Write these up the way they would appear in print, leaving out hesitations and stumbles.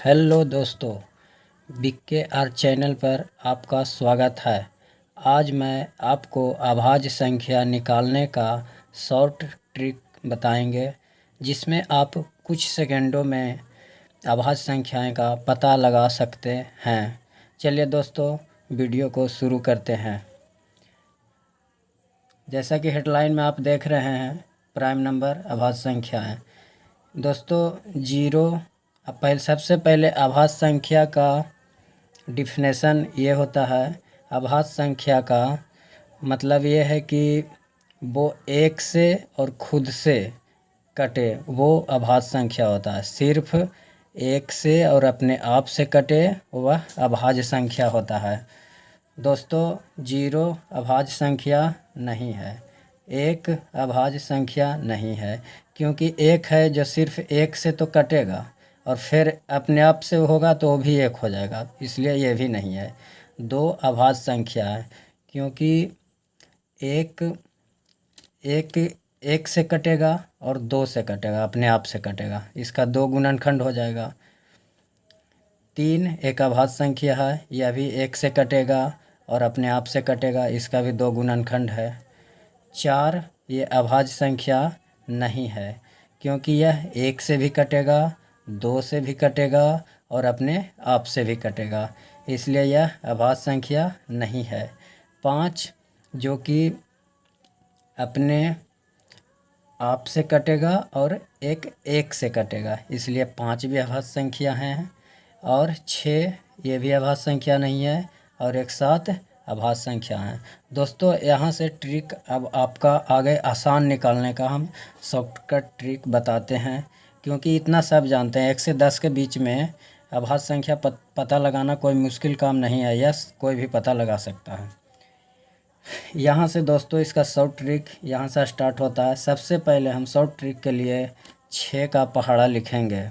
Hello दोस्तों, BK our channel पर आपका स्वागत है। आज मैं आपको अभाज्य संख्या निकालने का शॉर्ट ट्रिक बताएंगे, जिसमें आप कुछ सेकंडों में अभाज्य संख्याएं का पता लगा सकते हैं। चलिए दोस्तों, वीडियो को शुरू करते हैं। जैसा कि हेडलाइन में आप देख रहे हैं, प्राइम नंबर अभाज्य संख्याएं। दोस्तों सबसे पहले अभाज्य संख्या का डिफिनेशन ये होता है। अभाज्य संख्या का मतलब ये है कि वो एक से और खुद से कटे वो अभाज्य संख्या होता है। सिर्फ एक से और अपने आप से कटे वह अभाज्य संख्या होता है। दोस्तों, 0 अभाज्य संख्या नहीं है, 1 अभाज्य संख्या नहीं है, क्योंकि एक है जो सिर्फ एक से तो कटेगा और फिर अपने आप से होगा तो वो भी एक हो जाएगा, इसलिए ये भी नहीं है। 2 अभाज्य संख्या है, क्योंकि एक एक एक से कटेगा और 2 से कटेगा, अपने आप से कटेगा, इसका 2 गुणनखंड हो जाएगा। 3 एक अभाज्य संख्या है, यह भी एक से कटेगा और अपने आप से कटेगा, इसका भी 2 गुणनखंड है। 4 ये अभाज्य संख्या नहीं है, क्योंकि यह एक से भी कटेगा, 2 से भी कटेगा और अपने आप से भी कटेगा, इसलिए यह अभाज्य संख्या नहीं है। 5 जो कि अपने आप से कटेगा और एक से कटेगा, इसलिए 5 भी अभाज्य संख्या हैं। और 6 ये भी अभाज्य संख्या नहीं है और एक साथ अभाज्य संख्या है। दोस्तों, यहाँ से ट्रिक अब आपका आगे आसान निकालने का हम शॉर्टकट ट्रिक बताते हैं, क्योंकि इतना सब जानते हैं 1 से 10 के बीच में अभाज्य संख्या पता लगाना कोई मुश्किल काम नहीं है, यह कोई भी पता लगा सकता है। यहाँ से दोस्तों इसका शॉर्ट ट्रिक यहाँ से स्टार्ट होता है। सबसे पहले हम शॉर्ट ट्रिक के लिए 6 का पहाड़ा लिखेंगे।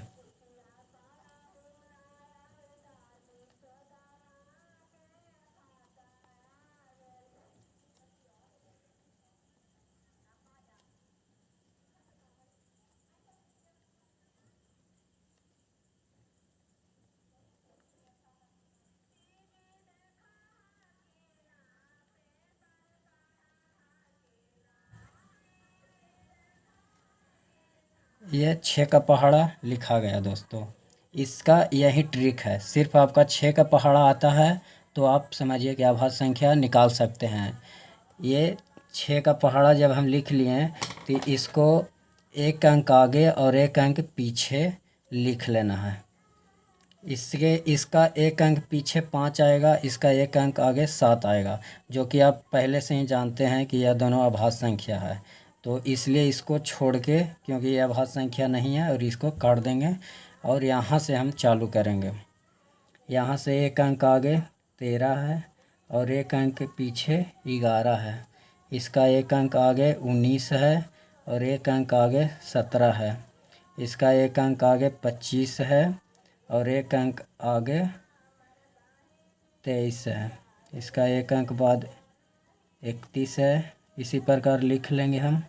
यह 6 का पहाड़ा लिखा गया। दोस्तों, इसका यही ट्रिक है। सिर्फ आपका 6 का पहाड़ा आता है तो आप समझिए कि अभाज्य संख्या निकाल सकते हैं। ये 6 का पहाड़ा जब हम लिख लिए तो इसको 1 अंक आगे और 1 अंक पीछे लिख लेना है। इसका 1 अंक पीछे 5 आएगा, इसका 1 अंक आगे 7 आएगा, जो कि आप पहले से ही जानते हैं कि यह दोनों अभाज्य संख्या है। तो इसलिए इसको छोड़ के, क्योंकि यह अभाज्य संख्या नहीं है, और इसको काट देंगे और यहाँ से हम चालू करेंगे। यहाँ से 1 अंक आगे 13 है और 1 अंक पीछे 11 है। इसका 1 अंक आगे 19 है और 1 अंक आगे 17 है। इसका 1 अंक आगे 25 है और 1 अंक आगे 23 है। इसका 1 अंक बाद 31 है। इसी प्रकार लिख लेंगे हम।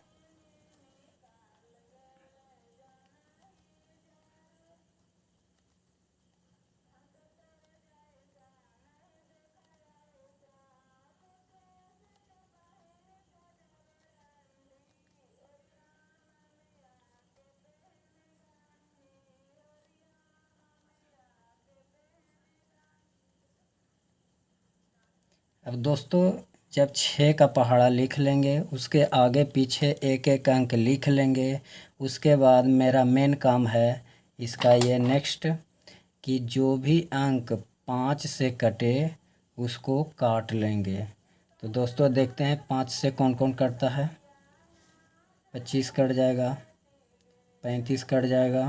अब दोस्तों, जब 6 का पहाड़ा लिख लेंगे, उसके आगे पीछे 1 अंक लिख लेंगे। उसके बाद मेरा मेन काम है इसका ये नेक्स्ट, कि जो भी अंक 5 से कटे उसको काट लेंगे। तो दोस्तों देखते हैं 5 से कौन कौन कटता है। 25 कट जाएगा, 35 कट जाएगा,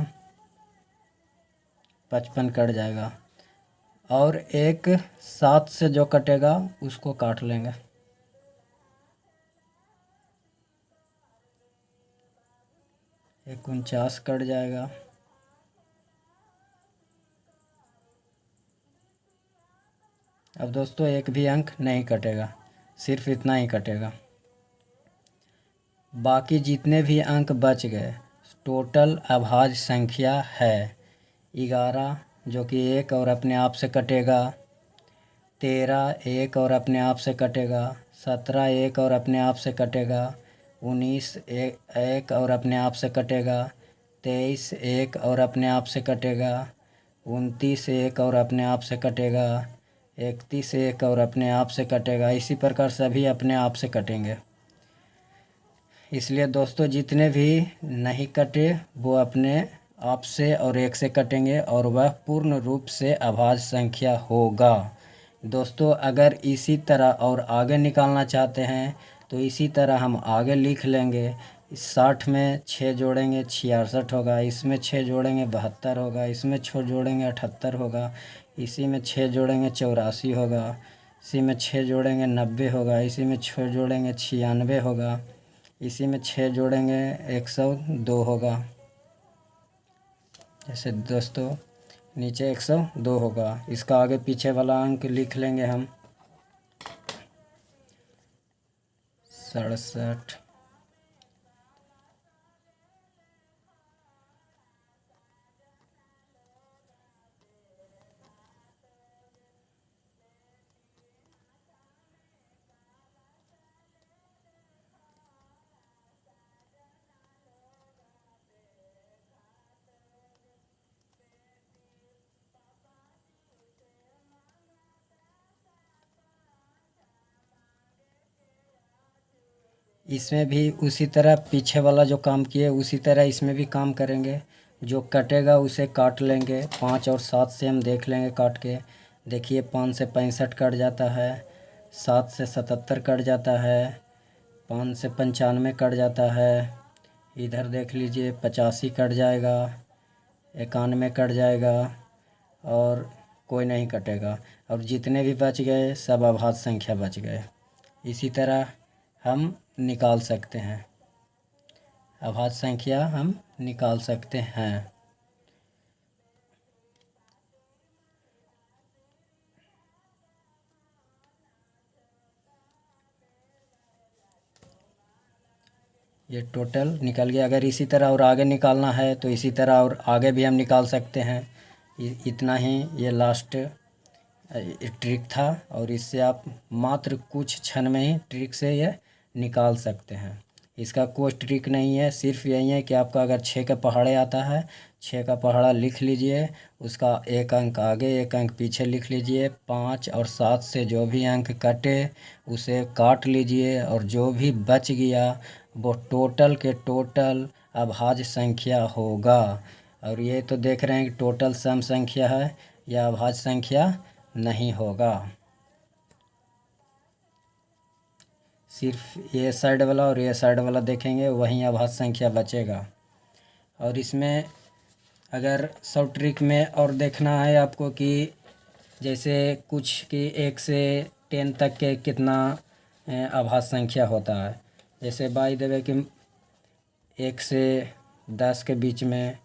55 कट जाएगा, और एक 7 से जो कटेगा उसको काट लेंगे। एक 49 कट जाएगा, अब दोस्तों एक भी अंक नहीं कटेगा, सिर्फ इतना ही कटेगा। बाकी जितने भी अंक बच गए टोटल अभाज्य संख्या है 11, जो कि 1 और अपने आप से कटेगा, 13 1 और अपने आप से कटेगा, 17 1 और अपने आप से कटेगा, 19 1 और अपने आप से कटेगा, 23 1 और अपने आप से कटेगा, 29 1 और अपने आप से कटेगा, 31 1 और अपने आप से कटेगा। इसी प्रकार सभी अपने आप से कटेंगे। इसलिए दोस्तों जितने भी नहीं कटे वो अपने आप से और 1 से कटेंगे और वह पूर्ण रूप से अभाज्य संख्या होगा। दोस्तों अगर इसी तरह और आगे निकालना चाहते हैं तो इसी तरह हम आगे लिख लेंगे। 60 में 6 जोड़ेंगे 66 होगा, इसमें 6 जोड़ेंगे 72 होगा, इसमें 6 जोड़ेंगे 78 होगा, इसी में 6 जोड़ेंगे 84 होगा, इसी में 6 जोड़ेंगे 90 होगा, इसी में 6 जोड़ेंगे 96 होगा, इसी में 6 जोड़ेंगे 102 होगा। जैसे दोस्तों नीचे 102 होगा। इसका आगे पीछे वाला अंक लिख लेंगे हम 67। इसमें भी उसी तरह पीछे वाला जो काम किए उसी तरह इसमें भी काम करेंगे। जो कटेगा उसे काट लेंगे। 5 और 7 से हम देख लेंगे काट के। देखिए 5 से 65 कट जाता है, 7 से 77 कट जाता है, 5 से 95 कट जाता है, इधर देख लीजिए 85 कट जाएगा, 91 कट जाएगा और कोई नहीं कटेगा। और जितने भी बच गए सब अभाज्य संख्या बच गए। इसी तरह हम निकाल सकते हैं, अभाज्य संख्या हम निकाल सकते हैं। ये टोटल निकल गया। अगर इसी तरह और आगे निकालना है तो इसी तरह और आगे भी हम निकाल सकते हैं। इतना ही ये लास्ट ट्रिक था और इससे आप मात्र कुछ क्षण में ही ट्रिक से ये निकाल सकते हैं। इसका कोई ट्रिक नहीं है, सिर्फ यही है कि आपका अगर 6 का पहाड़े आता है, 6 का पहाड़ा लिख लीजिए, उसका 1 अंक आगे 1 अंक पीछे लिख लीजिए। 5 और 7 से जो भी अंक कटे उसे काट लीजिए और जो भी बच गया वो टोटल के टोटल अभाज्य संख्या होगा। और ये तो देख रहे हैं कि टोटल सम संख्या है, यह अभाज्य संख्या नहीं होगा। सिर्फ ये साइड वाला और ये साइड वाला देखेंगे वहीं अभाज्य संख्या बचेगा। और इसमें अगर सब ट्रिक में और देखना है आपको कि जैसे कुछ कि 1 से 10 तक के कितना अभाज्य संख्या होता है। जैसे बाय द वे कि 1 से 10 के बीच में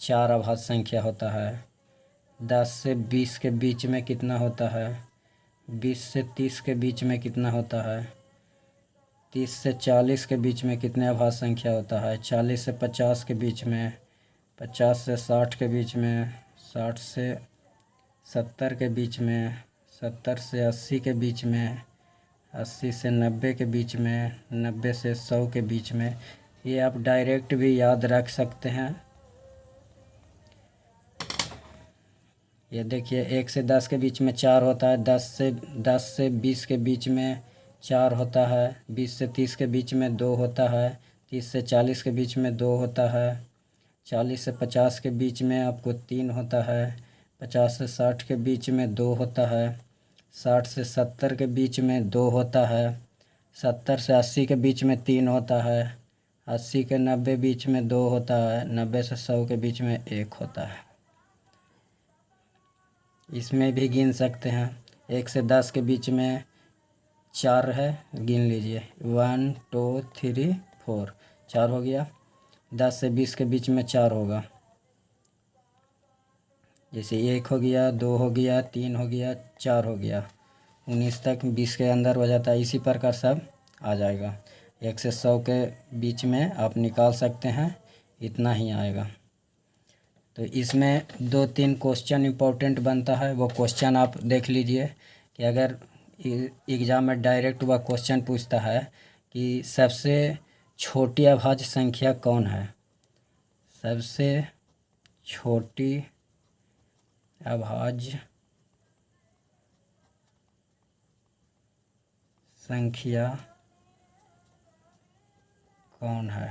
4 अभाज्य संख्या होता है, 10 से 20 के बीच में कितना होता है, 20 से 30 के बीच में कितना होता है, 30 से 40 के बीच में कितने अभाज्य संख्या होता है, 40 से 50 के बीच में, 50 से 60 के बीच में, 60 से 70 के बीच में, 70 से 80 के बीच में, 80 से 90 के बीच में, 90 से 100 के बीच में। ये आप डायरेक्ट भी याद रख सकते हैं। ये देखिए 1 से 10 के बीच में 4 होता है, 10 से 20 के बीच में 4 होता है, 20 से 30 के बीच में 2 होता है, 30 से 40 के बीच में 2 होता है, 40 से 50 के बीच में आपको 3 होता है, 50 से 60 के बीच में 2 होता है, 60 से 70 के बीच में 2 होता है, 70 से 80 के बीच में 3 होता है, 80 के 90 बीच में 2 होता है, 90 से 100 के बीच में 1 होता है। इसमें भी गिन सकते हैं। 1 से 10 के बीच में 4 है, गिन लीजिए 1 2 3 4, 4 हो गया। 10 से 20 के बीच में 4 होगा, जैसे 1 हो गया, 2 हो गया, 3 हो गया, 4 हो गया, 19 तक 20 के अंदर हो जाता है। इसी प्रकार सब आ जाएगा। 1 से 100 के बीच में आप निकाल सकते हैं, इतना ही आएगा। तो इसमें 2-3 क्वेश्चन इम्पोर्टेंट बनता है, वो क्वेश्चन आप देख लीजिए कि अगर एग्ज़ाम में डायरेक्ट वह क्वेश्चन पूछता है कि सबसे छोटी अभाज्य संख्या कौन है, सबसे छोटी अभाज्य संख्या कौन है,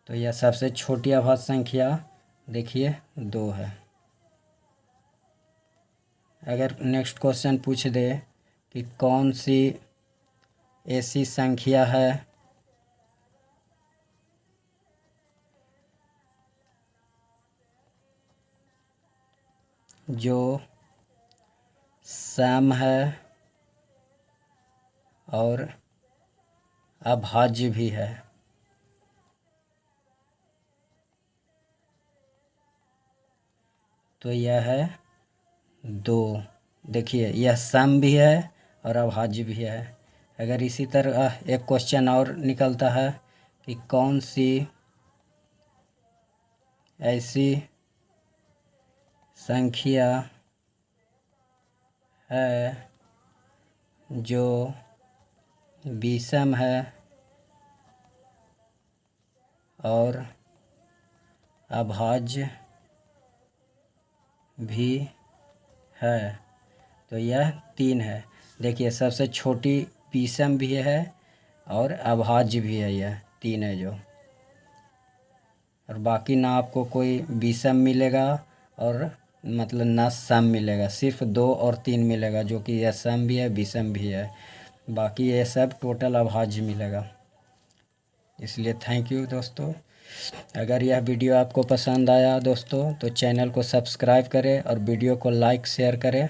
तो यह सबसे छोटी अभाज्य संख्या देखिए 2 है। अगर नेक्स्ट क्वेश्चन पूछ दे कि कौन सी ऐसी संख्या है जो सम है और अभाज्य भी है, तो यह है 2। देखिए यह सम भी है और अभाज्य भी है। अगर इसी तरह एक क्वेश्चन और निकलता है कि कौन सी ऐसी संख्या है जो विषम है और अभाज्य भी है, तो यह 3 है। देखिए सबसे छोटी विषम भी है और अभाज्य भी है, यह 3 है जो, और बाकी ना आपको कोई विषम मिलेगा और मतलब ना सम मिलेगा, सिर्फ 2 और 3 मिलेगा, जो कि यह सम भी है विषम भी है, बाकी ये सब टोटल अभाज्य मिलेगा। इसलिए थैंक यू दोस्तों। अगर यह वीडियो आपको पसंद आया दोस्तों तो चैनल को सब्सक्राइब करें और वीडियो को लाइक शेयर करें।